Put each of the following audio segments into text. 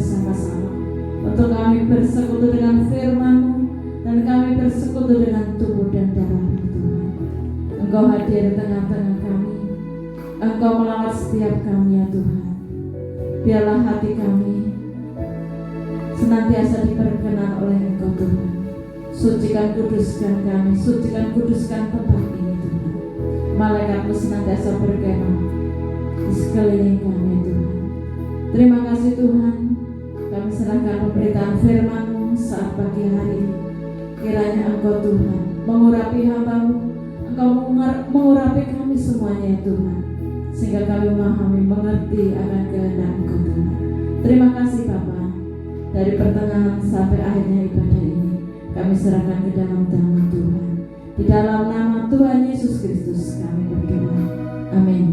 bersama-sama, untuk kami bersekutu dengan firman-Mu, dan kami bersekutu dengan tubuh dan darah-Mu Tuhan. Engkau hadir di tengah-tengah kami, Engkau melawat setiap kami ya Tuhan. Biarlah hati kami senantiasa diperkenan oleh Engkau Tuhan. Sucikan kuduskan kami, sucikan kuduskan tempat ini Tuhan. Malaikat-Mu senantiasa berkemah di sekeliling kami Tuhan. Terima kasih Tuhan, kami serahkan pemberitaan firman-Mu saat pagi hari ini. Kiranya Engkau Tuhan mengurapi hamba-Mu, Engkau mengurapi kami semuanya ya Tuhan, sehingga kami memahami, mengerti akan kehendak Engkau Tuhan. Terima kasih Bapa. Dari pertengahan sampai akhirnya ibadah ini kami serahkan ke dalam tangan Tuhan. Di dalam nama Tuhan Yesus Kristus kami berdoa. Amin.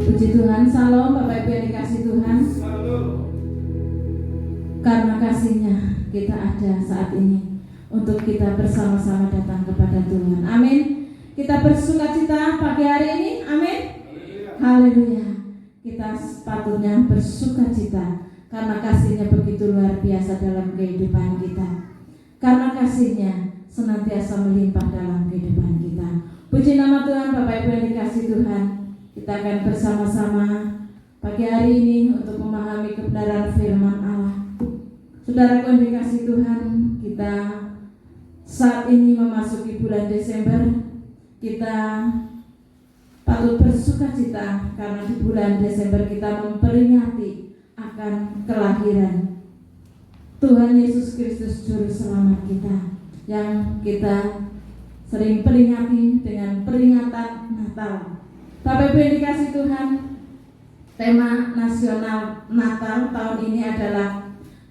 Puji Tuhan, salam Bapak Ibu yang dikasih Tuhan. Karena kasih-Nya kita ada saat ini untuk kita bersama-sama datang kepada Tuhan. Amin. Kita bersukacita pagi hari ini. Amin. Haleluya. Kita sepatutnya bersukacita karena kasih-Nya begitu luar biasa dalam kehidupan kita. Karena kasih-Nya senantiasa melimpah dalam kehidupan kita. Puji nama Tuhan. Bapak Ibu yang dikasih Tuhan, kita akan bersama-sama pagi hari ini untuk memahami kebenaran firman Allah. Saudara yang dikasih Tuhan, kita saat ini memasuki bulan Desember. Kita patut bersukacita karena di bulan Desember kita memperingati akan kelahiran Tuhan Yesus Kristus Juru Selamat kita, yang kita sering peringati dengan peringatan Natal. Bapak Ibu yang dikasih Tuhan, tema nasional Natal tahun ini adalah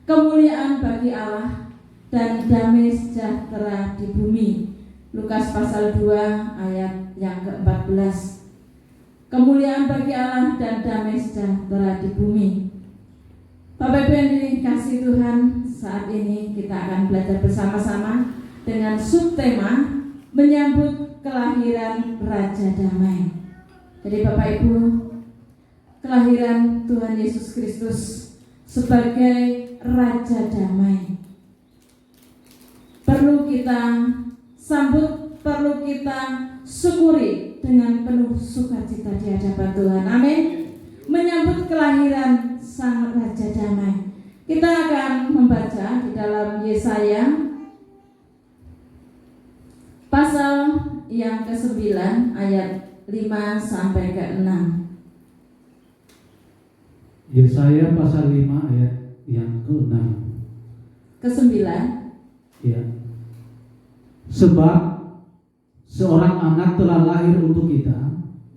kemuliaan bagi Allah dan damai sejahtera di bumi. Lukas pasal 2 ayat yang ke-14. Kemuliaan bagi Allah dan damai sejahtera di bumi. Bapak Ibu yang dikasih Tuhan, saat ini kita akan belajar bersama-sama dengan subtema menyambut kelahiran Raja Damai. Jadi Bapak Ibu, kelahiran Tuhan Yesus Kristus sebagai Raja Damai perlu kita sambut, perlu kita syukuri dengan penuh sukacita di hadapan Tuhan. Amin. Menyambut kelahiran Sang Raja Damai. Kita akan membaca di dalam Yesaya pasal yang ke-9 ayat 5 sampai ke-6. Yesaya pasal 5 ayat yang ke-6. Ke-9. Ya. Sebab seorang anak telah lahir untuk kita,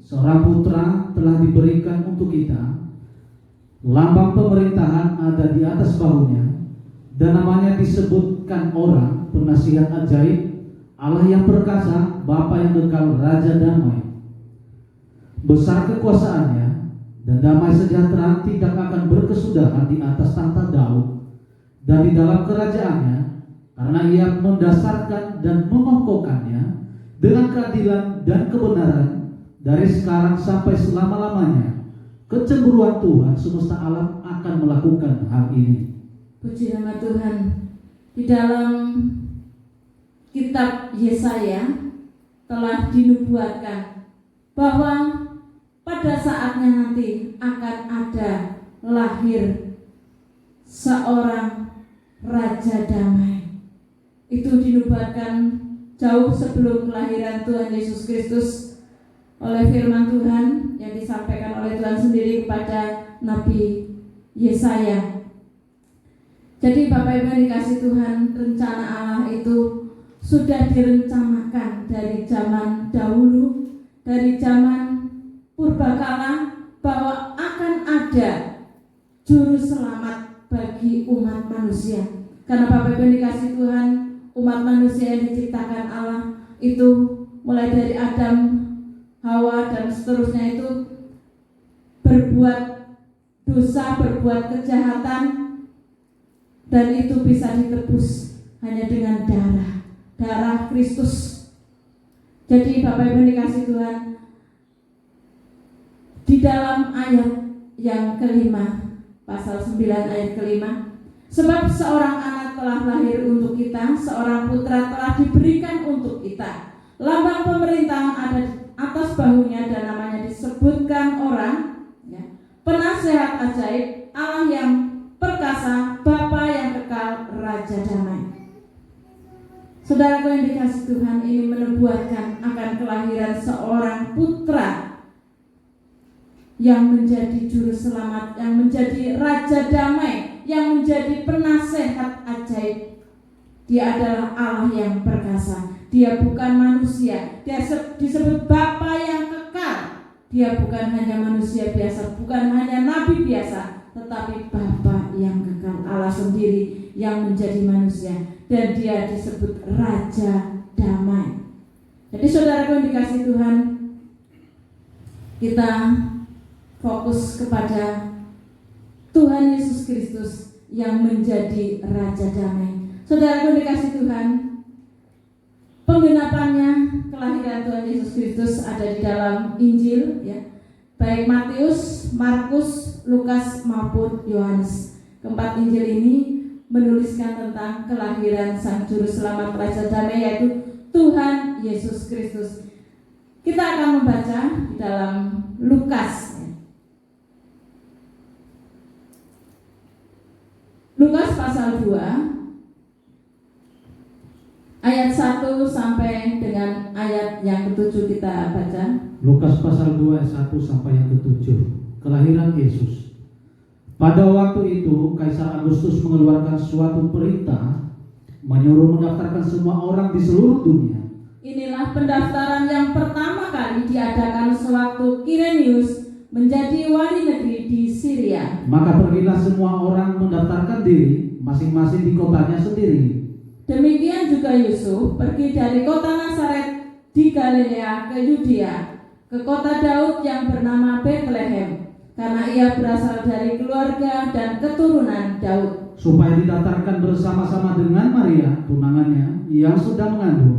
seorang putra telah diberikan untuk kita. Lambang pemerintahan ada di atas bahunya, dan namanya disebutkan orang penasihat ajaib, Allah yang perkasa, Bapa yang kekal, Raja Damai. Besar kekuasaannya dan damai sejahtera tidak akan berkesudahan di atas tahta Daud dan di dalam kerajaannya, karena ia mendasarkan dan mengokohkannya dengan keadilan dan kebenaran dari sekarang sampai selama-lamanya. Kecemburuan Tuhan semesta alam akan melakukan hal ini. Puji nama Tuhan. Di dalam kitab Yesaya telah dinubuatkan bahwa pada saatnya nanti akan ada lahir seorang Raja Damai. Itu dinubuatkan jauh sebelum kelahiran Tuhan Yesus Kristus oleh firman Tuhan yang disampaikan oleh Tuhan sendiri kepada Nabi Yesaya. Jadi Bapak Ibu yang dikasih Tuhan, rencana Allah itu sudah direncanakan dari zaman dahulu, dari zaman purbakala, bahwa akan ada juru selamat bagi umat manusia. Karena Bapak Ibu yang dikasih Tuhan, umat manusia yang diciptakan Allah itu mulai dari Adam, Hawa dan seterusnya itu berbuat dosa, berbuat kejahatan, dan itu bisa ditebus hanya dengan darah Kristus. Jadi Bapak Ibu dikasih Tuhan, di dalam ayat yang kelima pasal 9 ayat ke-5. Sebab seorang anak telah lahir untuk kita, seorang putra telah diberikan untuk kita. Lambang pemerintahan ada atas bahunya dan namanya disebutkan orang, ya, Penasehat ajaib, Allah yang perkasa, Bapa yang kekal, Raja damai. Saudaraku yang dikasihi Tuhan, ini menubuatkan akan kelahiran seorang putra yang menjadi juru selamat, yang menjadi Raja damai, yang menjadi penasehat ajaib. Dia adalah Allah yang perkasa. Dia bukan manusia. Dia disebut Bapa yang kekal. Dia bukan hanya manusia biasa, bukan hanya nabi biasa, tetapi Bapa yang kekal, Allah sendiri yang menjadi manusia, dan dia disebut Raja damai. Jadi saudaraku yang dikasihi Tuhan, kita fokus kepada Tuhan Yesus Kristus yang menjadi Raja damai. Saudaraku dikasihi Tuhan, penggenapannya kelahiran Tuhan Yesus Kristus ada di dalam Injil, ya, baik Matius, Markus, Lukas maupun Yohanes. Keempat Injil ini menuliskan tentang kelahiran Sang Juru Selamat Raja damai, yaitu Tuhan Yesus Kristus. Kita akan membaca di dalam Lukas. Lukas pasal 2 ayat 1 sampai dengan ayat yang ke-7 kita baca. Lukas pasal 2 ayat 1 sampai yang ke-7. Kelahiran Yesus. Pada waktu itu Kaisar Agustus mengeluarkan suatu perintah menyuruh mendaftarkan semua orang di seluruh dunia. Inilah pendaftaran yang pertama kali diadakan sewaktu Kirenius menjadi wali negeri di Syria. Maka pergilah semua orang mendaftarkan diri masing-masing di kotanya sendiri. Demikian juga Yusuf pergi dari kota Nazaret di Galilea ke Yudea, ke kota Daud yang bernama Bethlehem, karena ia berasal dari keluarga dan keturunan Daud, supaya didaftarkan bersama-sama dengan Maria, tunangannya, yang sedang mengandung.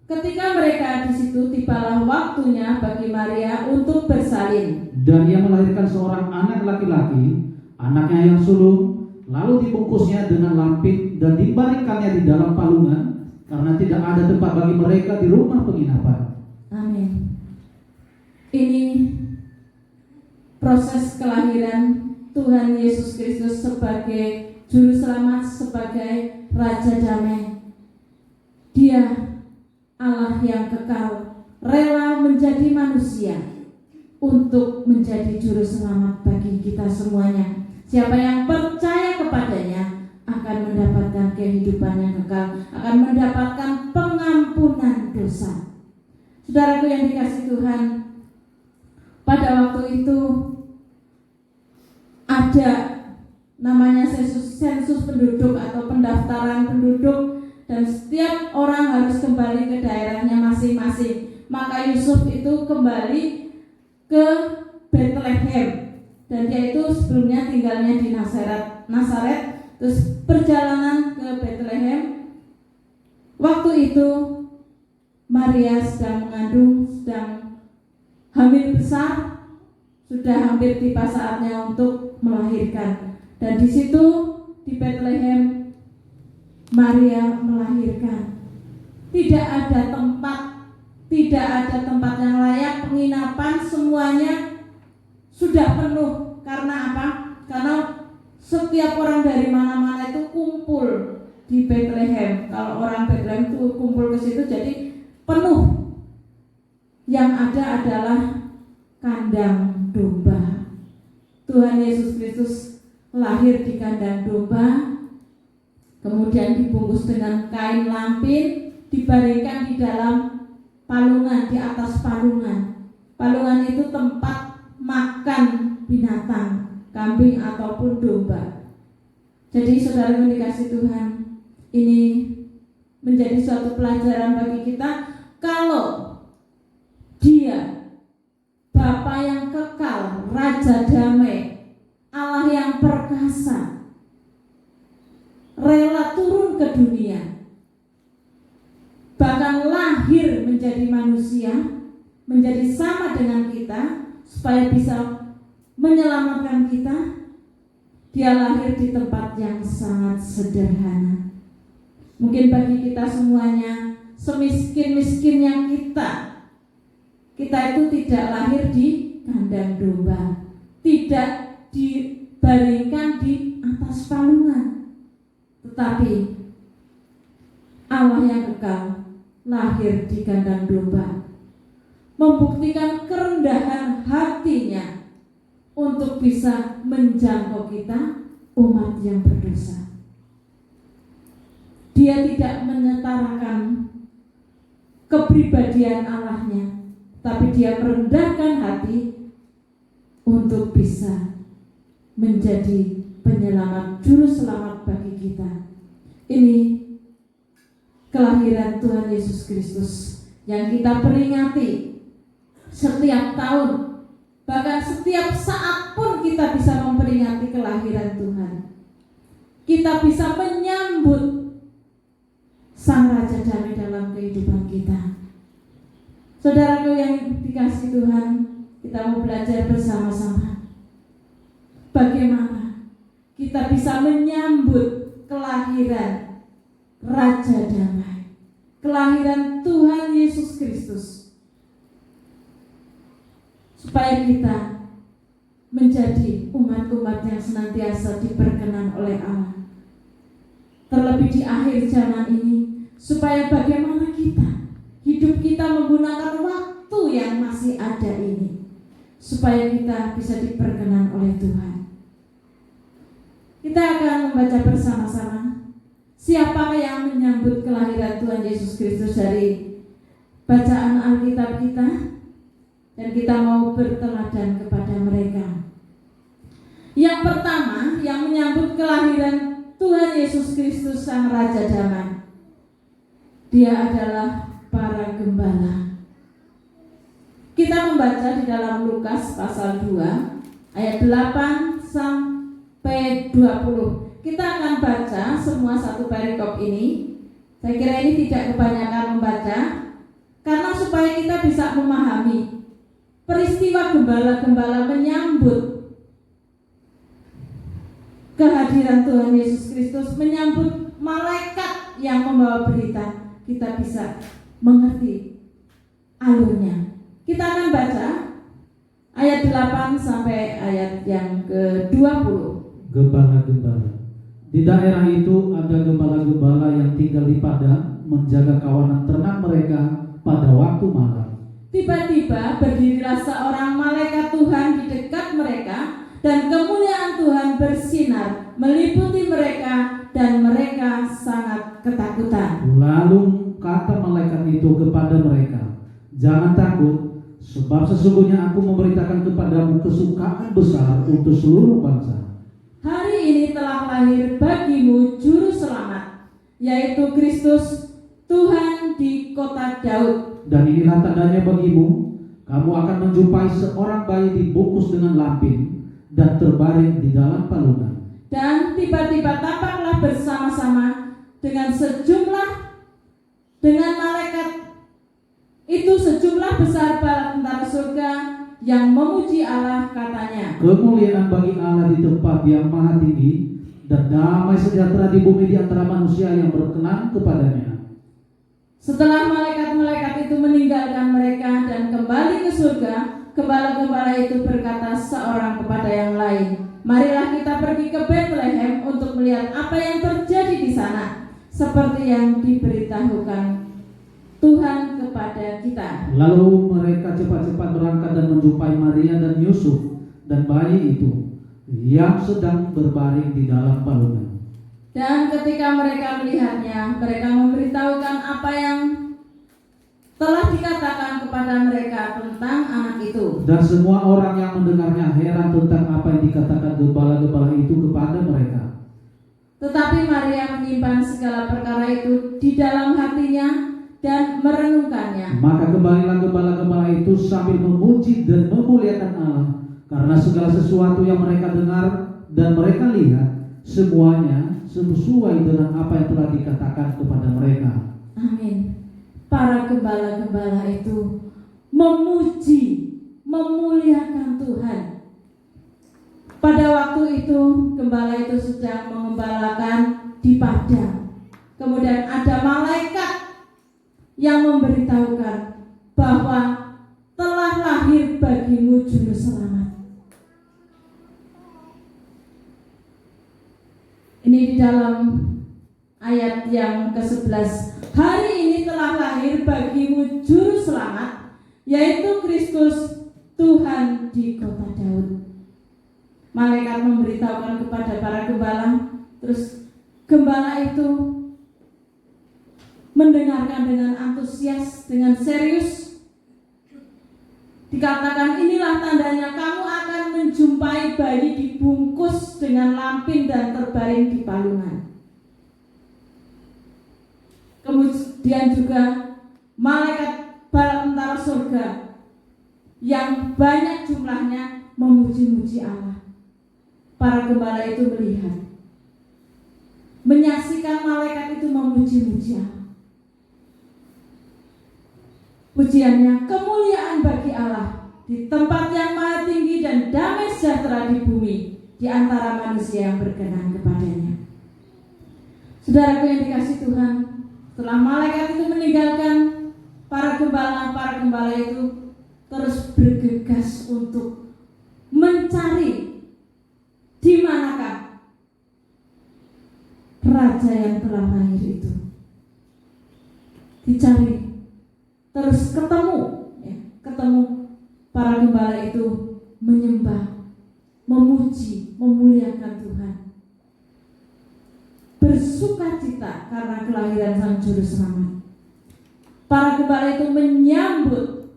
Ketika mereka di situ, tibalah waktunya bagi Maria untuk bersalin. Dan ia melahirkan seorang anak laki-laki, anaknya yang sulung, lalu dibungkusnya dengan lampit dan dibaringkannya di dalam palungan, karena tidak ada tempat bagi mereka di rumah penginapan. Amin. Ini proses kelahiran Tuhan Yesus Kristus sebagai Juru Selamat, sebagai Raja damai. Dia Allah yang kekal, rela menjadi manusia untuk menjadi Juru Selamat bagi kita semuanya. Siapa yang percaya kepadanya akan mendapatkan kehidupan yang kekal, akan mendapatkan pengampunan dosa. Saudaraku yang dikasihi Tuhan, pada waktu itu ada namanya sensus penduduk atau pendaftaran penduduk, dan setiap orang harus kembali ke daerahnya masing-masing. Maka Yusuf itu kembali ke Bethlehem, dan dia itu sebelumnya tinggalnya di Nazaret, terus perjalanan ke Bethlehem. Waktu itu Maria sedang mengandung, sedang hamil besar, sudah hampir tiba saatnya untuk melahirkan. Dan di situ di Bethlehem Maria melahirkan. Tidak ada tempat yang layak, penginapan semuanya sudah penuh. Karena apa? Karena setiap orang dari mana-mana itu kumpul di Bethlehem. Kalau orang Bethlehem itu kumpul ke situ, jadi penuh. Yang ada adalah kandang domba. Tuhan Yesus Kristus lahir di kandang domba, kemudian dibungkus dengan kain lampin, dibaringkan di dalam palungan, di atas palungan. Palungan itu tempat makan binatang, kambing ataupun domba. Jadi saudara yang dikasihi Tuhan, ini menjadi suatu pelajaran bagi kita. Kalau Dia Bapa yang kekal, Raja damai, Allah yang perkasa, rela turun ke dunia, bahkan lahir menjadi manusia, menjadi sama dengan kita, supaya bisa menyelamatkan kita. Dia lahir di tempat yang sangat sederhana. Mungkin bagi kita semuanya, semiskin-miskinnya kita itu tidak lahir di kandang domba, tidak dibaringkan di atas palungan, tetapi Allah yang kekal lahir di kandang domba, membuktikan kerendahan hatinya untuk bisa menjangkau kita, umat yang berdosa. Dia tidak menyetarakan kepribadian Allahnya, tapi dia merendahkan hati untuk bisa menjadi penyelamat, juru selamat bagi kita. Ini kelahiran Tuhan Yesus Kristus yang kita peringati setiap tahun, bahkan setiap saat pun kita bisa memperingati kelahiran Tuhan. Kita bisa menyambut Sang Raja Damai dalam kehidupan kita. Saudaraku yang dikasihi Tuhan, kita mau belajar bersama-sama bagaimana kita bisa menyambut kelahiran Raja Damai, kelahiran Tuhan Yesus Kristus, supaya kita menjadi umat-umat yang senantiasa diperkenan oleh Allah. Terlebih di akhir zaman ini, supaya bagaimana hidup kita menggunakan waktu yang masih ada ini, supaya kita bisa diperkenan oleh Tuhan. Kita akan membaca bersama-sama siapa yang menyambut kelahiran Tuhan Yesus Kristus dari bacaan Alkitab kita, dan kita mau berteladan kepada mereka. Yang pertama, yang menyambut kelahiran Tuhan Yesus Kristus Sang Raja Damai, dia adalah para gembala. Kita membaca di dalam Lukas pasal 2 ayat 8 sampai 20. Kita akan baca semua satu perikop ini. Saya kira ini tidak kebanyakan membaca, karena supaya kita bisa memahami peristiwa gembala-gembala menyambut kehadiran Tuhan Yesus Kristus, menyambut malaikat yang membawa berita, kita bisa mengerti alurnya. Kita akan baca ayat 8 sampai ayat yang ke-20. Gembala-gembala. Di daerah itu ada gembala-gembala yang tinggal di padang, menjaga kawanan ternak mereka pada waktu malam. Tiba-tiba berdirilah seorang malaikat Tuhan di dekat mereka, dan kemuliaan Tuhan bersinar meliputi mereka, dan mereka sangat ketakutan. Lalu kata malaikat itu kepada mereka, "Jangan takut, sebab sesungguhnya aku memberitakan kepadamu kesukaan besar untuk seluruh bangsa. Hari ini telah lahir bagimu juru selamat, yaitu Kristus Tuhan di kota Daud. Dan inilah tandanya bagimu, kamu akan menjumpai seorang bayi dibungkus dengan lampin dan terbaring di dalam palungan." Dan tiba-tiba tampaklah bersama-sama dengan malaikat itu sejumlah besar bala tentara surga yang memuji Allah, katanya, "Kemuliaan bagi Allah di tempat yang maha tinggi, dan damai sejahtera di bumi di antara manusia yang berkenan kepadanya." Setelah malaikat-malaikat itu meninggalkan mereka dan kembali ke surga, gembala-gembala itu berkata seorang kepada yang lain, "Marilah kita pergi ke Bethlehem untuk melihat apa yang terjadi di sana, seperti yang diberitahukan Tuhan kepada kita." Lalu mereka cepat-cepat berangkat dan menjumpai Maria dan Yusuf dan bayi itu yang sedang berbaring di dalam palungan. Dan ketika mereka melihatnya, mereka memberitahukan apa yang telah dikatakan kepada mereka tentang anak itu. Dan semua orang yang mendengarnya heran tentang apa yang dikatakan gembala-gembala itu kepada mereka. Tetapi Maria menyimpan segala perkara itu di dalam hatinya dan merenungkannya. Maka kembalilah gembala-gembala itu sambil memuji dan memuliakan Allah, karena segala sesuatu yang mereka dengar dan mereka lihat, semuanya sesuai dengan apa yang telah dikatakan kepada mereka. Amin. Para gembala-gembala itu memuji, memuliakan Tuhan. Pada waktu itu gembala itu sedang mengembalakan di padang. Kemudian ada malaikat yang memberitahukan bahwa telah lahir bagimu juru selamat. Ini di dalam ayat yang ke-11. Hari ini telah lahir bagimu juru selamat, yaitu Kristus Tuhan di kota Daud. Malaikat memberitahukan kepada para gembala, terus gembala itu mendengarkan dengan antusias, dengan serius. Dikatakan, inilah tandanya kamu akan menjumpai bayi dibungkus dengan lampin dan terbaring di palungan. Kemudian juga malaikat bala tentara surga yang banyak jumlahnya memuji-muji Allah. Para gembala itu melihat, menyaksikan malaikat itu memuji-muji Allah. Pujiannya, kemuliaan bagi Allah di tempat yang maha tinggi dan damai sejahtera di bumi di antara manusia yang berkenan kepadanya. Saudaraku yang dikasihi Tuhan, setelah malaikat itu meninggalkan para gembala itu terus bergegas untuk mencari di manakah raja yang telah lahir itu. Dicari, terus ketemu para gembala itu menyembah, memuji, memuliakan Tuhan, bersuka cita karena kelahiran Sang Juru Selamat. Para gembala itu menyambut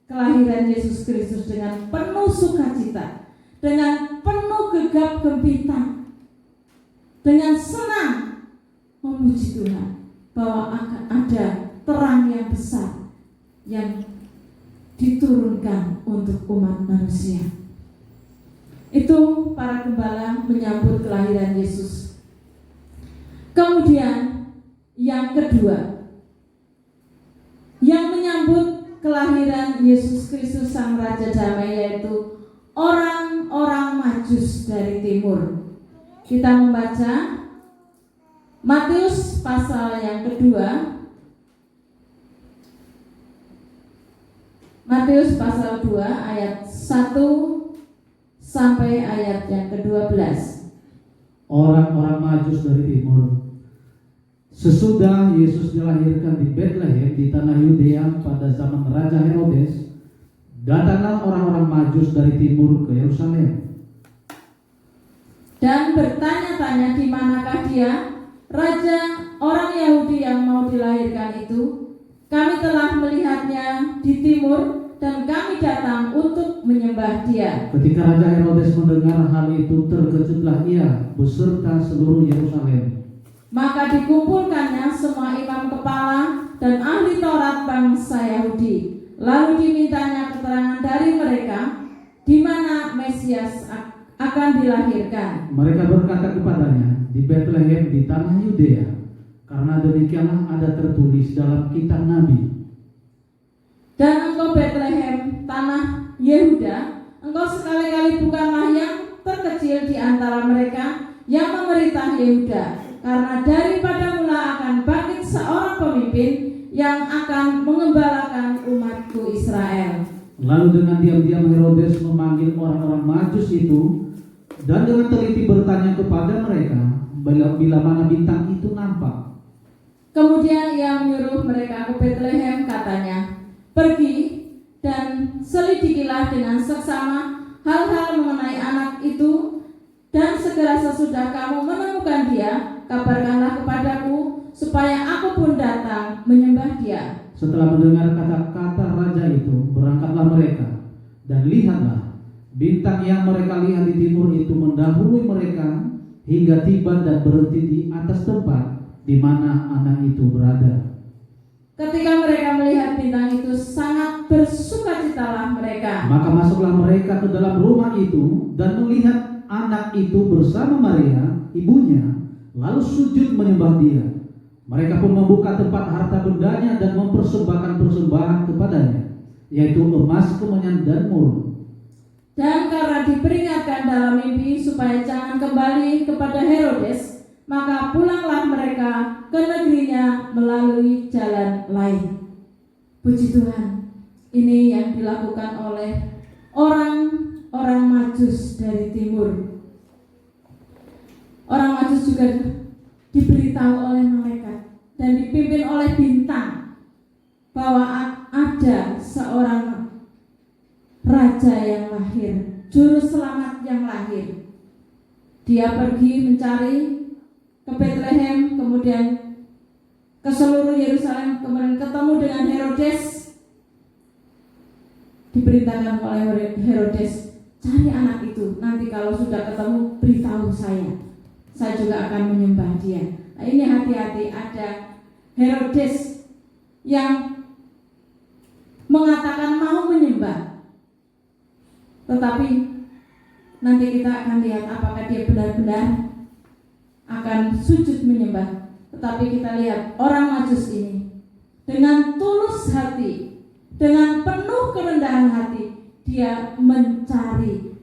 kelahiran Yesus Kristus dengan penuh sukacita, dengan penuh gegap gempita, dengan senang memuji Tuhan bahwa akan ada terang yang besar yang diturunkan untuk umat manusia. Itu para gembala menyambut kelahiran Yesus. Kemudian yang kedua, yang menyambut kelahiran Yesus Kristus Sang Raja Damai, yaitu orang-orang Majus dari timur. Kita membaca Matius pasal yang kedua, Matius pasal 2 ayat 1 sampai ayat yang ke-12. Orang-orang Majus dari timur. Sesudah Yesus dilahirkan di Betlehem di tanah Yudea pada zaman Raja Herodes, datanglah orang-orang Majus dari timur ke Yerusalem dan bertanya-tanya di manakah dia, raja orang Yahudi yang mau dilahirkan itu. Kami telah melihatnya di timur dan kami datang untuk menyembah dia. Ketika Raja Herodes mendengar hal itu, terkejutlah ia beserta seluruh Yerusalem. Maka dikumpulkannya semua imam kepala dan ahli Taurat bangsa Yahudi. Lalu dimintanya keterangan dari mereka di mana Mesias akan dilahirkan. Mereka berkata kepadanya, di Betlehem di tanah Yudea, karena demikianlah ada tertulis dalam kitab Nabi. Dan engkau Betlehem, tanah Yehuda, engkau sekali-kali bukanlah yang terkecil di antara mereka yang memerintah Yehuda, karena daripada mula akan bangkit seorang pemimpin yang akan mengembalakan umatku Israel. Lalu dengan diam-diam Herodes memanggil orang-orang Majus itu dan dengan teliti bertanya kepada mereka bila mana bintang itu nampak. Kemudian ia menyuruh mereka ke Betlehem, katanya, pergi dan selidikilah dengan seksama hal-hal mengenai anak itu, dan segera sesudah kamu menemukan dia, kabarkanlah kepadaku supaya aku pun datang menyembah dia. Setelah mendengar kata-kata raja itu, berangkatlah mereka, dan lihatlah, bintang yang mereka lihat di timur itu mendahului mereka hingga tiba dan berhenti di atas tempat di mana anak itu berada. Ketika mereka melihat bintang itu, sangat bersukacitalah mereka. Maka masuklah mereka ke dalam rumah itu dan melihat anak itu bersama Maria, ibunya, lalu sujud menyembah dia. Mereka pun membuka tempat harta bendanya dan mempersembahkan persembahan kepadanya, yaitu emas, kemenyan, dan mur. Dan karena diperingatkan dalam mimpi supaya jangan kembali kepada Herodes, maka pulanglah mereka ke negerinya melalui jalan lain. Puji Tuhan, ini yang dilakukan oleh orang Majus dari timur. Orang Majus juga diberitahu oleh malaikat dan dipimpin oleh bintang bahwa ada seorang raja yang lahir, juru selamat yang lahir. Dia pergi mencari ke Bethlehem, kemudian ke seluruh Yerusalem, kemudian ketemu dengan Herodes. Diberitakan oleh Herodes, cari anak itu, nanti kalau sudah ketemu beritahu saya juga akan menyembah dia. Nah, ini hati-hati, ada Herodes yang mengatakan mau menyembah, tetapi nanti kita akan lihat apakah dia benar-benar akan sujud menyembah. Tetapi kita lihat orang Majus ini dengan tulus hati, dengan penuh kerendahan hati, dia mencari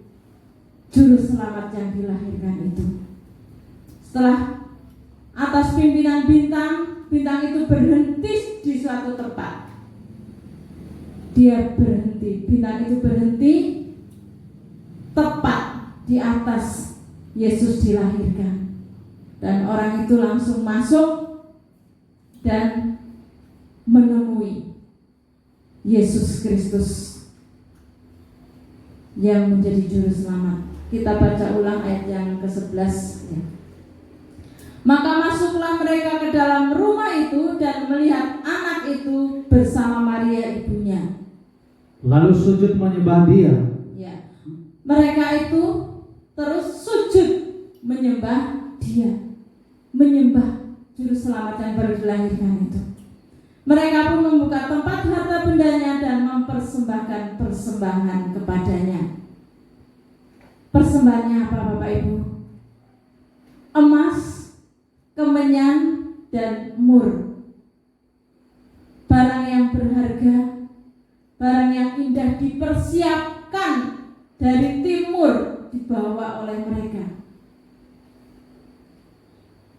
juru selamat yang dilahirkan itu. Setelah atas pimpinan bintang itu berhenti di suatu tempat. Dia berhenti, bintang itu berhenti tepat di atas Yesus dilahirkan. Dan orang itu langsung masuk dan menemui Yesus Kristus yang menjadi juru selamat. Kita baca ulang ayat yang ke-11 ya. Maka masuklah mereka ke dalam rumah itu dan melihat anak itu bersama Maria ibunya. Lalu sujud menyembah dia. Ya. Mereka itu terus sujud menyembah dia, menyembah juru selamat yang baru dilahirkan itu. Mereka pun membuka tempat harta bendanya dan mempersembahkan persembahan kepadanya. Persembahannya apa Bapak Ibu? Emas, kemenyan, dan mur. Barang yang berharga, barang yang indah dipersiapkan dari timur, dibawa oleh mereka.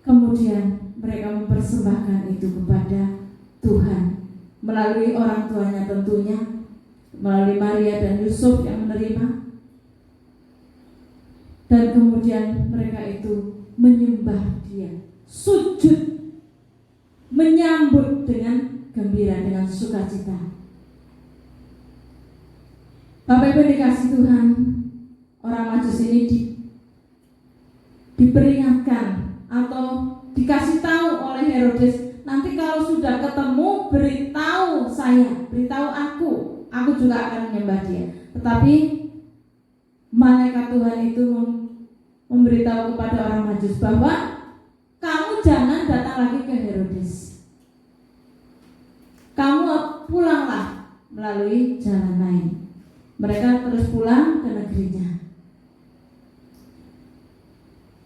Kemudian mereka mempersembahkan itu kepada Tuhan melalui orang tuanya tentunya, melalui Maria dan Yusuf yang menerima. Dan kemudian mereka itu menyembah dia, sujud, menyambut dengan gembira, dengan sukacita. Bapak Ibu dikasih Tuhan, orang Majus ini diperingatkan atau dikasih tahu oleh Herodes, nanti kalau sudah ketemu beritahu saya, beritahu aku juga akan menyembah dia. Tetapi malaikat Tuhan itu memberitahu kepada orang Majus bahwa kamu jangan datang lagi ke Herodes, kamu pulanglah melalui jalan lain. Mereka terus pulang ke negerinya.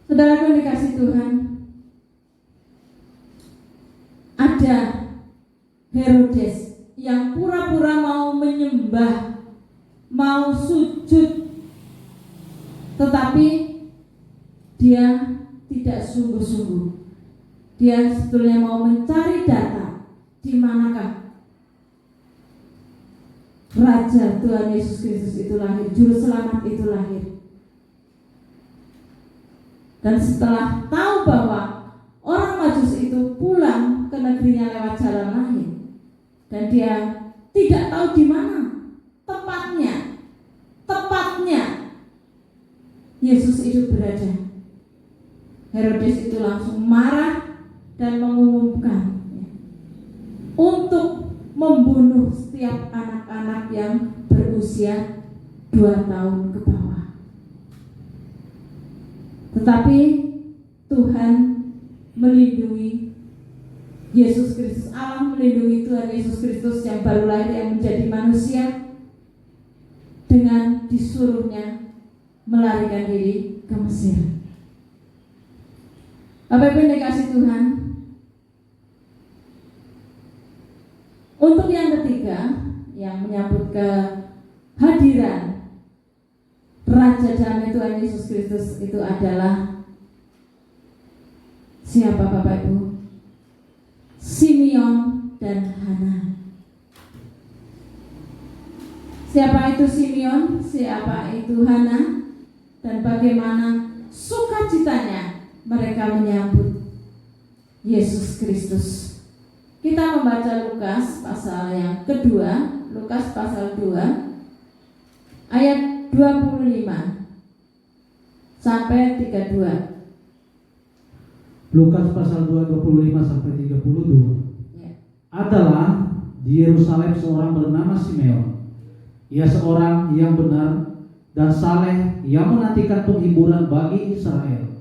Saudaraku dikasih Tuhan, ada Herodes yang pura-pura mau menyembah, mau sujud, tetapi dia tidak sungguh-sungguh. Dia sebetulnya mau mencari data di manakah Raja Tuhan Yesus Kristus itu lahir, juru selamat itu lahir. Dan setelah tahu bahwa orang Majus itu pulang ke negerinya lewat jalan lain, dan dia tidak tahu di mana tepatnya Yesus itu berada, Herodes itu langsung marah dan mengumumkan untuk membunuh setiap anak-anak yang berusia 2 tahun ke bawah. Tetapi Tuhan melindungi Yesus Kristus, Allah melindungi Tuhan Yesus Kristus yang baru lahir, yang menjadi manusia, dengan disuruhnya melarikan diri ke Mesir. Bapak Ibu yang dikasih Tuhan, untuk yang ketiga yang menyambut kehadiran jajanan Tuhan Yesus Kristus itu adalah siapa Bapak Ibu? Simeon dan Hana. Siapa itu Simeon? Siapa itu Hana? Dan bagaimana sukacitanya mereka menyambut Yesus Kristus. Kita membaca Lukas pasal yang kedua, Lukas pasal 2 ayat 25 sampai 32. Lukas pasal 2 25 sampai 32. Ya. Adalah di Yerusalem seorang bernama Simeon. Ia seorang yang benar dan saleh yang menantikan penghiburan bagi Israel.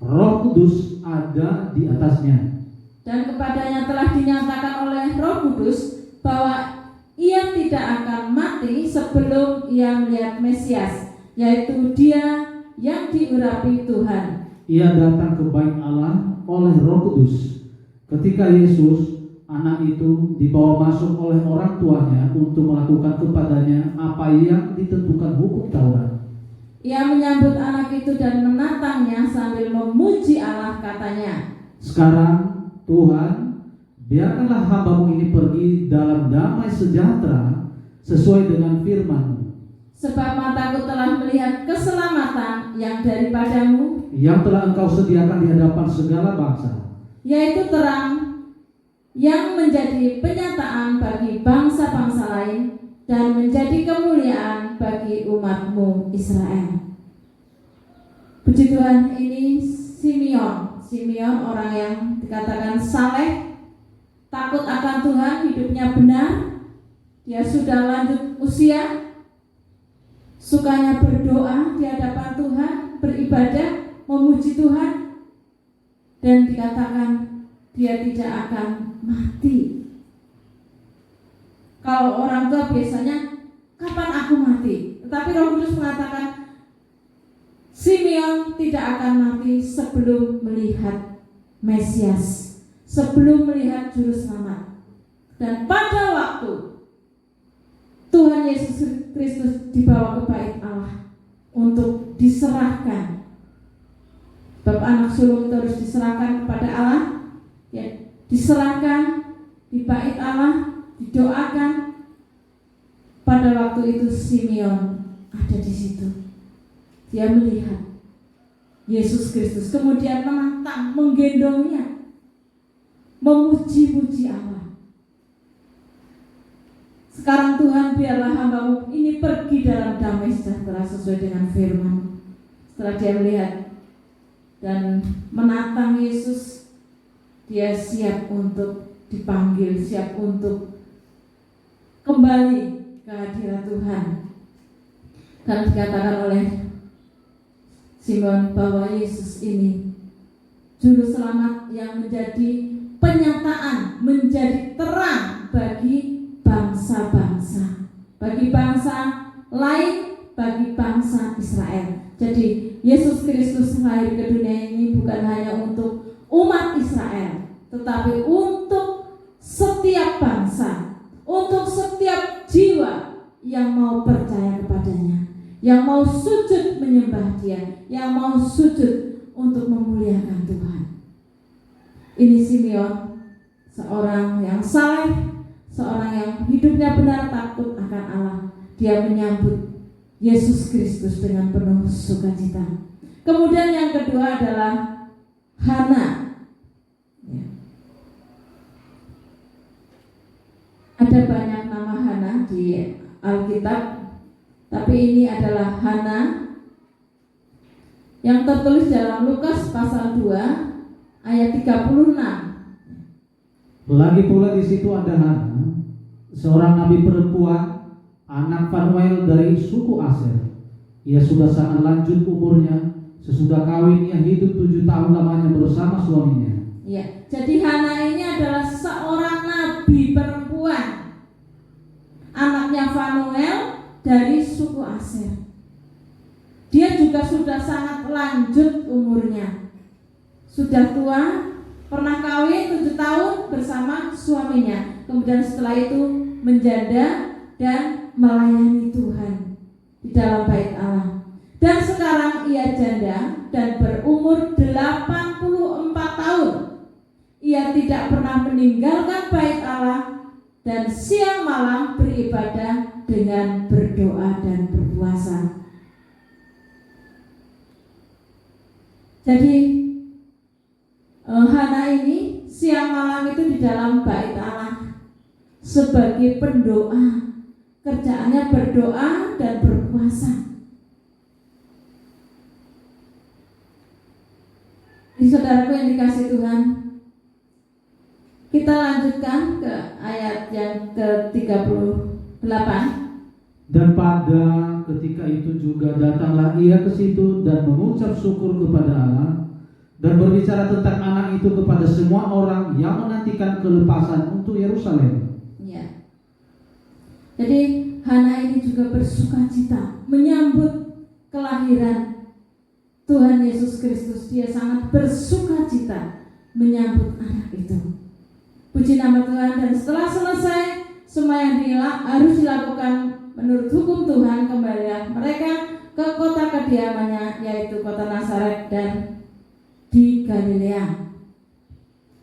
Roh Kudus ada di atasnya. Dan kepadanya telah dinyatakan oleh Roh Kudus bahwa ia tidak akan mati sebelum ia melihat Mesias, yaitu Dia yang diurapi Tuhan. Ia datang ke bait Allah oleh Roh Kudus. Ketika Yesus, anak itu, dibawa masuk oleh orang tuanya untuk melakukan kepadanya apa yang ditentukan hukum Taurat. Ia menyambut anak itu dan menatangnya sambil memuji Allah, katanya, Sekarang Tuhan, biarkanlah hamba-Mu ini pergi dalam damai sejahtera sesuai dengan firman-Mu. sebab mataku telah melihat keselamatan yang daripadamu, yang telah Engkau sediakan di hadapan segala bangsa, yaitu terang yang menjadi penyataan bagi bangsa-bangsa lain dan menjadi kemuliaan bagi umat-Mu Israel. Puji Tuhan, ini Simeon orang yang dikatakan saleh, takut akan Tuhan, hidupnya benar, dia sudah lanjut usia, sukanya berdoa di hadapan Tuhan, beribadah, memuji Tuhan, dan dikatakan dia tidak akan mati. Kalau orang tua biasanya, kapan aku mati? Tetapi Roh Kudus mengatakan Simeon tidak akan mati sebelum melihat Mesias, sebelum melihat Juru Selamat. Dan pada waktu Tuhan Yesus Kristus dibawa ke bait Allah untuk diserahkan, bab anak sulung itu harus diserahkan kepada Allah, ya, diserahkan di bait Allah, didoakan. Pada waktu itu Simeon ada di situ. Dia melihat Yesus Kristus, kemudian menantang, menggendongnya, memuji-muji Allah. Sekarang Tuhan, biarlah hamba-Mu ini pergi dalam damai sejahtera sesuai dengan firman. Setelah dia melihat dan menantang Yesus, dia siap untuk dipanggil, siap untuk kembali ke hadirat Tuhan. Dan dikatakan oleh Simeon bahwa Yesus ini Juru Selamat yang menjadi penyataan, menjadi terang bagi bangsa-bangsa, bagi bangsa lain, bagi bangsa Israel. Jadi Yesus Kristus lahir ke dunia ini bukan hanya untuk umat Israel, tetapi untuk setiap bangsa, untuk setiap jiwa yang mau percaya kepadanya, yang mau sujud menyembah Dia, yang mau sujud untuk memuliakan Tuhan. Ini Simeon, seorang yang saleh, seorang yang hidupnya benar, takut akan Allah. Dia menyambut Yesus Kristus dengan penuh sukacita. Kemudian yang kedua adalah Hana. Ya. Ada banyak nama Hana di Alkitab, tapi ini adalah Hana yang tertulis dalam Lukas pasal 2 ayat 36. Lagi pula di situ ada Hana, seorang nabi perempuan, anak Fanuel dari suku Aser. Ia sudah sangat lanjut umurnya, sesudah kawin ia hidup 7 tahun lamanya bersama suaminya. Ya, jadi Hana ini adalah seorang nabi perempuan, anaknya Fanuel dari suku Aser. Dia juga sudah sangat lanjut umurnya, sudah tua, pernah kawin 7 tahun bersama suaminya. Kemudian setelah itu menjanda dan melayani Tuhan di dalam bait Allah. Dan sekarang ia janda dan berumur 84 tahun. Ia tidak pernah meninggalkan bait Allah dan siang malam beribadah dengan berdoa dan berpuasa. Jadi Hana ini siang malam itu di dalam bait Allah sebagai pendoa. Kerjaannya berdoa dan berpuasa. Saudaraku yang dikasih Tuhan, kita lanjutkan ke ayat yang ke-38. Dan pada ketika itu juga datanglah ia ke situ dan mengucap syukur kepada Allah dan berbicara tentang anak itu kepada semua orang yang menantikan kelepasan untuk Yerusalem. Ya. Jadi Hana ini juga bersukacita menyambut kelahiran Tuhan Yesus Kristus. Dia sangat bersukacita menyambut anak itu. Puji nama Tuhan. Dan setelah selesai semua yang harus dilakukan menurut hukum Tuhan, kembalilah mereka ke kota kediamannya, yaitu kota Nazaret dan di Galilea.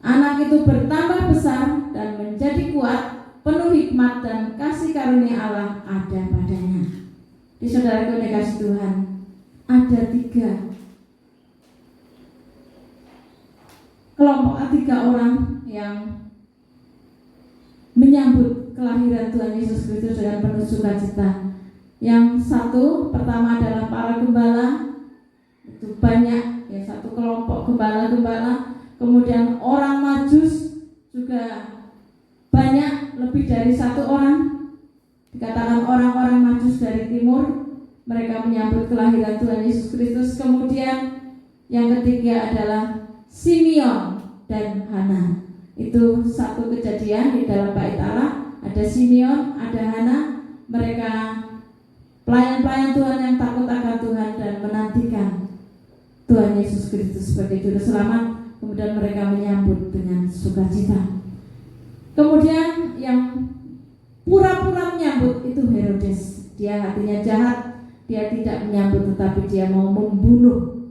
Anak itu bertambah besar dan menjadi kuat, penuh hikmat dan kasih karunia Allah ada padanya. Di saudaraku yang dikasih Tuhan, ada tiga orang yang menyambut kelahiran Tuhan Yesus Kristus dengan penuh sukacita. Yang satu, pertama adalah para gembala. Itu banyak, ya, satu kelompok gembala-gembala. Kemudian orang Majus juga banyak, lebih dari satu orang. Dikatakan orang-orang Majus dari timur. Mereka menyambut kelahiran Tuhan Yesus Kristus. Kemudian yang ketiga adalah Simeon dan Hana. Itu satu kejadian di dalam bait Allah. Ada Simeon, ada Hana. Mereka pelayan-pelayan Tuhan yang takut akan Tuhan dan menantikan Tuhan Yesus Kristus sebagai juru selamat. Kemudian mereka menyambut dengan sukacita. Kemudian yang pura-pura menyambut itu Herodes. Dia hatinya jahat. Dia tidak menyambut, tetapi dia mau membunuh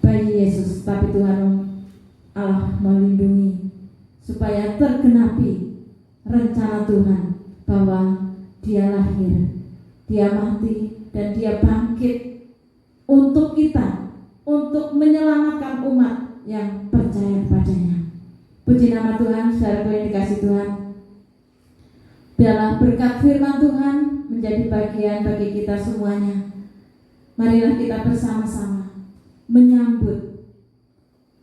bayi Yesus. Tapi Tuhan Allah melindungi supaya tergenapi rencana Tuhan bahwa dia lahir, dia mati, dan dia bangkit untuk kita, untuk menyelamatkan umat yang percaya padanya. Puji nama Tuhan. Saudaraku yang dikasih Tuhan, biarlah berkat firman Tuhan menjadi bagian bagi kita semuanya. Marilah kita bersama-sama menyambut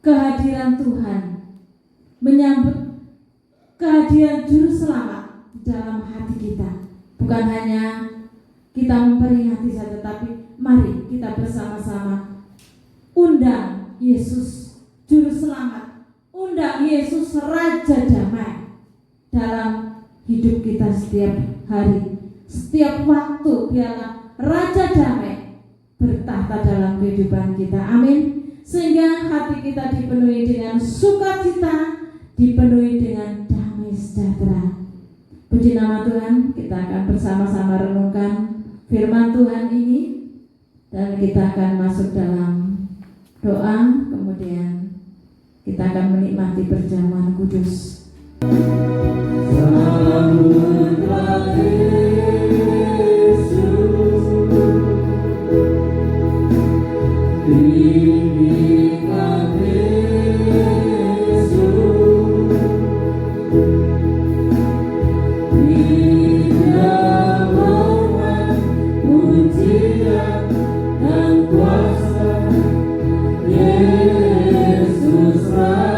kehadiran Tuhan, menyambut kehadiran Juru Selamat di dalam hati kita. Bukan hanya kita memperingati saja, tapi mari kita bersama-sama undang Yesus Juru Selamat, undang Yesus Raja Damai dalam hidup kita setiap hari. Setiap waktu biarlah Raja Damai bertahta dalam kehidupan kita. Amin. Sehingga hati kita dipenuhi dengan sukacita, dipenuhi dengan damai sejahtera. Puji nama Tuhan. Kita akan bersama-sama renungkan firman Tuhan ini, dan kita akan masuk dalam doa. Kemudian kita akan menikmati perjamuan kudus. Yesus Raja.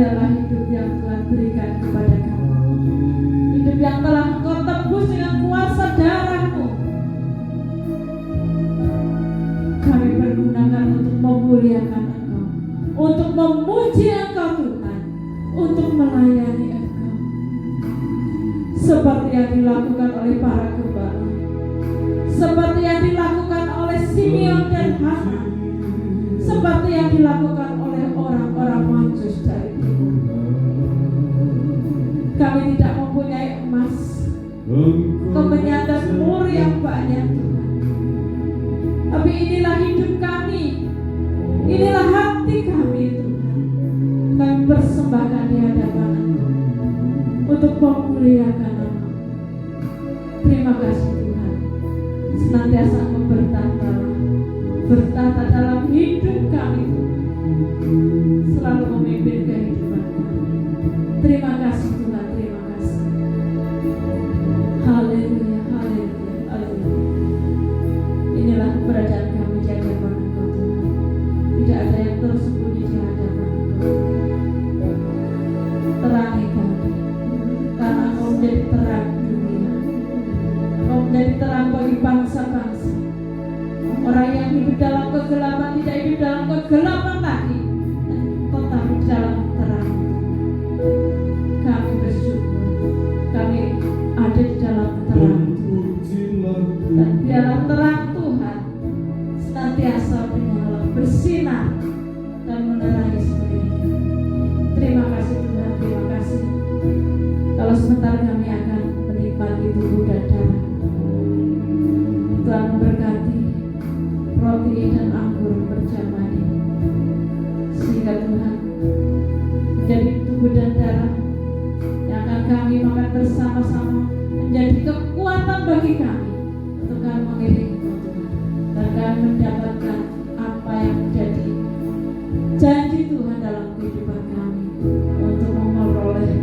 Biarlah hidup yang Tuhan berikan kepada kami, hidup yang telah Engkau tebus dengan kuasa darah-Mu, kami pergunakan untuk memuliakan Engkau, untuk memuji Engkau Tuhan, untuk melayani Engkau, seperti yang dilakukan oleh para gembala, seperti yang dilakukan oleh Simeon dan Hana, seperti yang dilakukan oleh orang-orang Majus dari timur. Kami tidak mempunyai emas, kemenyan dan mur yang banyak Tuhan, tapi inilah hidup kami, inilah hati kami Tuhan. Kami persembahkan di hadapan Engkau untuk memuliakan nama. Terima kasih Tuhan, senantiasa Engkau bertata dalam hidup kami Tuhan, selalu memimpin kehidupan kami. Terima kasih Tuhan, terima kasih. Haleluya, haleluya, haleluya. Inilah keberadaan kami di hadapan Engkau Tuhan. Tidak ada yang tersembunyi di hadapan Engkau. Terangi kami, karena Engkau menjadi terang dunia. Engkau menjadi terang bagi bangsa-bangsa. Orang yang hidup dalam kegelapan tidak hidup dalam kegelapan lagi, tetapi dalam terang. Kami bersyukur, kami ada di dalam terang Tuhan. Dan biarlah terang Tuhan senantiasa menyala, bersinar dan menerangi semuanya. Terima kasih Tuhan, terima kasih. Kalau sebentar kami akan menikmati tubuh dan darah, Tuhan memberkati roti dan anggur berjamaah ini, sehingga Tuhan menjadi tubuh dan darah yang akan kami makan bersama-sama, menjadi kekuatan bagi kami untuk kami mengiringi Tuhan, dan kami mendapatkan apa yang menjadi janji Tuhan dalam kehidupan kami, untuk memperoleh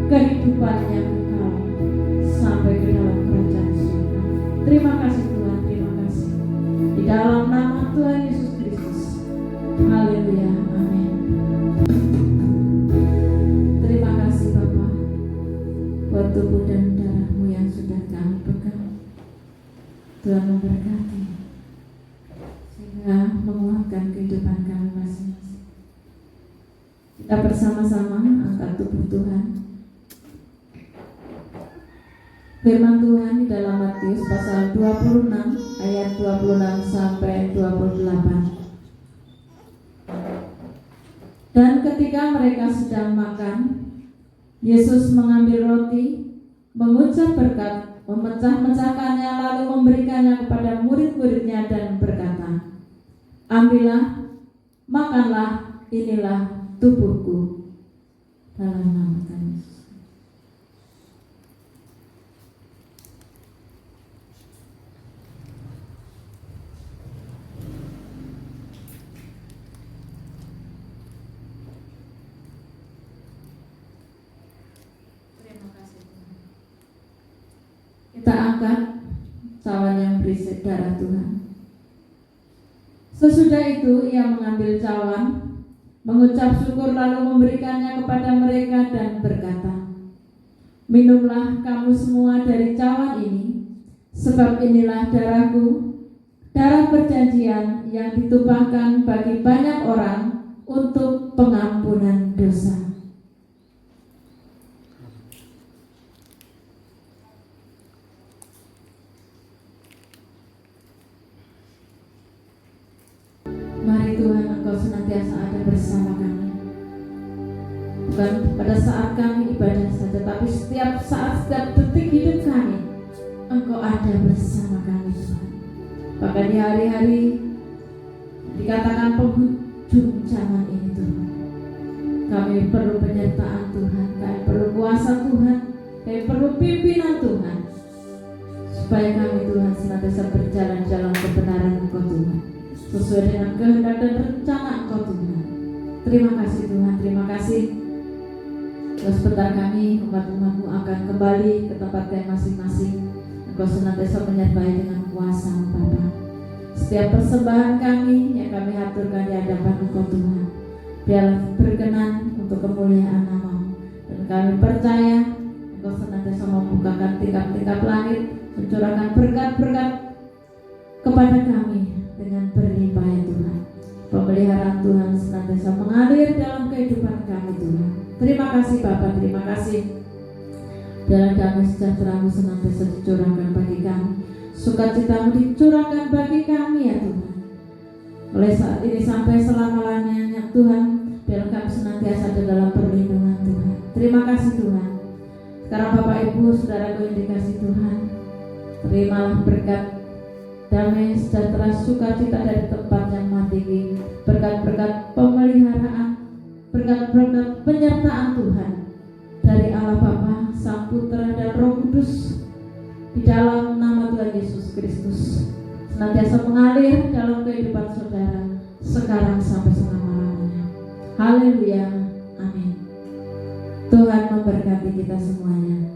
kehidupan yang kekal sampai ke dalam kerajaan surga. Terima kasih Tuhan, terima kasih. Di dalam nama Tuhan Yesus Kristus. Haleluya, amin. Terima kasih Bapa buat tubuh dan darah-Mu yang sudah kami pegang. Tuhan memberkati sehingga menguatkan kehidupan kami masing-masing. Kita bersama-sama angkat tubuh Tuhan. Firman Tuhan di dalam Matius pasal 26 ayat 26 sampai 28. Dan ketika mereka sedang makan, Yesus mengambil roti, mengucap berkat, memecah-mecahkannya, lalu memberikannya kepada murid-muridnya dan berkata, "Ambillah, makanlah, inilah tubuhku." Dalam nama Tuhan Yesus. Kita angkat cawan yang berisi darah Tuhan. Sesudah itu ia mengambil cawan, mengucap syukur, lalu memberikannya kepada mereka dan berkata, "Minumlah kamu semua dari cawan ini, sebab inilah darahku, darah perjanjian yang ditumpahkan bagi banyak orang untuk pengampunan dosa." Mari Tuhan, Engkau senantiasa ada bersama kami. Bukan pada saat kami ibadah saja, tapi setiap saat, setiap detik hidup kami, Engkau ada bersama kami Tuhan. Bahkan di hari-hari dikatakan penghujung zaman ini Tuhan, kami perlu penyertaan Tuhan, kami perlu kuasa Tuhan, kami perlu pimpinan Tuhan, supaya kami Tuhan senantiasa berjalan dalam kebenaran Engkau Tuhan, sesuai dengan kehendak dan rencana Engkau Tuhan. Terima kasih Tuhan, terima kasih. Terus sebentar kami umat-umat-Mu akan kembali ke tempat kami masing-masing. Engkau senantiasa menyertai dengan kuasa Bapa. Setiap persembahan kami yang kami haturkan di hadapan Engkau Tuhan, biarlah berkenan untuk kemuliaan nama-Mu. Dan kami percaya Engkau senantiasa membukakan tingkap-tingkap langit, mencurahkan berkat-berkat kepada kami dengan berlimpah ya Tuhan. Pemeliharaan Tuhan senantiasa mengalir dalam kehidupan kami Tuhan. Terima kasih Bapa, terima kasih. Biarlah damai sejahtera-Mu senantiasa dicurahkan bagi kami, sukacita-Mu dicurahkan bagi kami ya Tuhan. Mulai saat ini sampai selama-lamanya Tuhan, biarlah kami senantiasa ada dalam perlindungan Tuhan. Terima kasih Tuhan. Sekarang Bapak Ibu Saudaraku yang dikasihi Tuhan, terimalah berkat damai sejahtera sukacita dari tempat yang maha tinggi, berkat-berkat pemeliharaan, berkat-berkat penyertaan Tuhan dari Allah Bapa, Sang Putra dan Roh Kudus di dalam nama Tuhan Yesus Kristus senantiasa mengalir dalam kehidupan saudara sekarang sampai selama-lamanya. Haleluya, amin. Tuhan memberkati kita semuanya.